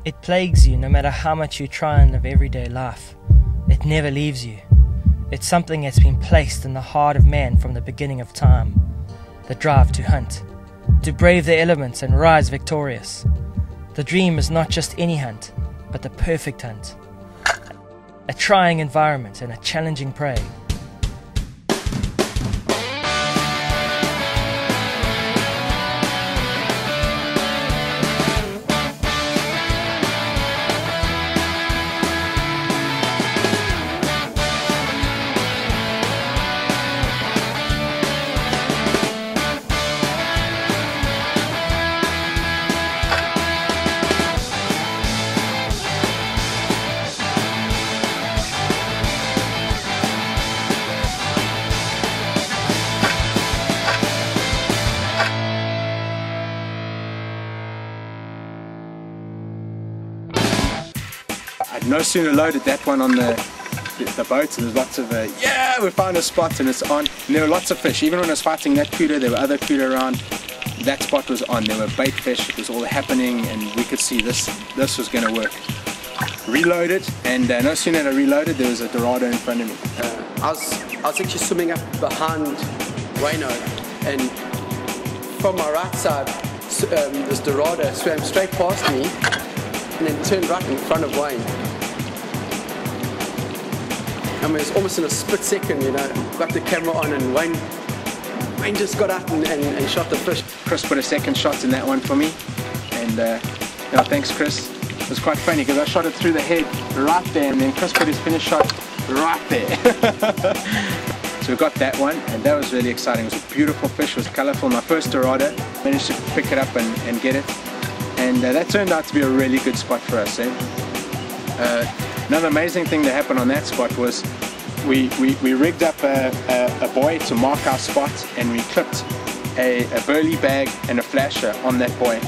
It plagues you no matter how much you try and live everyday life. It never leaves you. It's something that's been placed in the heart of man from the beginning of time. The drive to hunt, to brave the elements and rise victorious. The dream is not just any hunt, but the perfect hunt. A trying environment and a challenging prey. I'd no sooner loaded that one on the boat, and there's lots of yeah, we found a spot and it's on. And there were lots of fish. Even when I was fighting that cooter, there were other cooter around. That spot was on. There were bait fish. It was all happening, and we could see this was going to work. Reloaded, and no sooner had I reloaded, there was a Dorado in front of me. I was actually swimming up behind Wayno, and from my right side, this Dorado swam straight past me, and then turned right in front of Wayne. I mean, it was almost in a split second, you know, got the camera on, and Wayne just got up and shot the fish. Chris put a second shot in that one for me, and yeah, thanks Chris. It was quite funny because I shot it through the head right there, and then Chris put his finish shot right there. So we got that one, and that was really exciting. It was a beautiful fish, it was colourful. My first Dorado, managed to pick it up and get it. And that turned out to be a really good spot for us. Another amazing thing that happened on that spot was we rigged up a buoy to mark our spot, and we clipped a burley bag and a flasher on that buoy.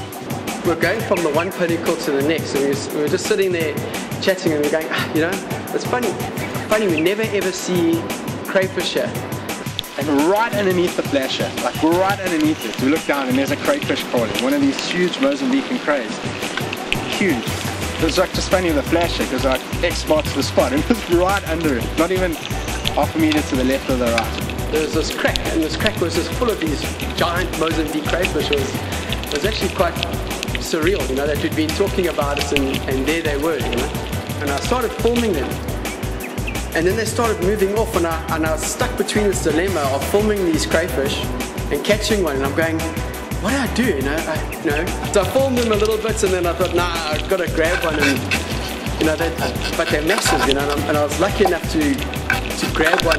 We're going from the one pinnacle to the next, and we were just sitting there chatting, and we're going, you know, it's funny, we never ever see crayfish here. And right underneath the flasher, like right underneath it, we look down and there's a crayfish crawling, one of these huge Mozambican crays. Huge. It was like just funny with the flasher because like X marks the spot, and it was right under it, not even half a meter to the left or the right. There was this crack, and this crack was just full of these giant Mozambique crayfish. It was actually quite surreal, you know, that we'd been talking about it, and there they were, you know. And I started filming them, and then they started moving off, and I was stuck between this dilemma of filming these crayfish and catching one, and I'm going, what do I do, you know? So I filmed them a little bit, and then I thought, nah, I've got to grab one, and you know, but they're massive, you know, and I was lucky enough to grab one,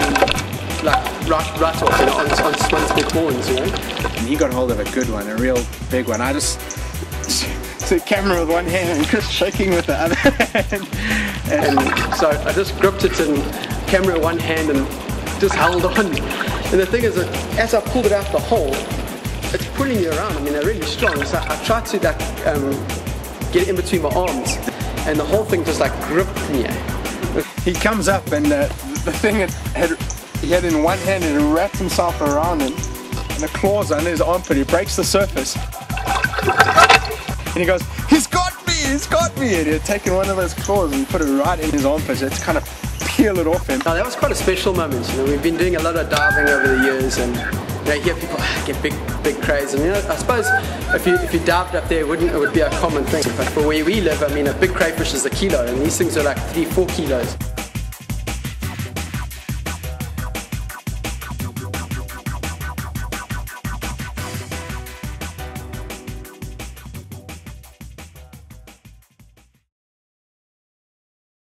like right off, you know, on Swan's big horns, you know. And he got hold of a good one, a real big one. I just the camera with one hand and Chris shaking with the other hand. And so I just gripped it in camera in one hand and just held on. And the thing is that as I pulled it out the hole, it's pulling me around. I mean, they're really strong. So I tried to like get it in between my arms, and the whole thing just like gripped me. He comes up, and the thing he had in one hand, and it wrapped himself around him, and the claws under his armpit. He breaks the surface. And he goes, he's got me! And he had taken one of those claws and put it right in his armpit. It's kind of peel it off him. Now, that was quite a special moment. You know, we've been doing a lot of diving over the years, and you know, you hear people get big crays. And you know, I suppose if you dived up there, it would be a common thing. But for where we live, I mean, a big crayfish is a kilo, and these things are like 3-4 kilos.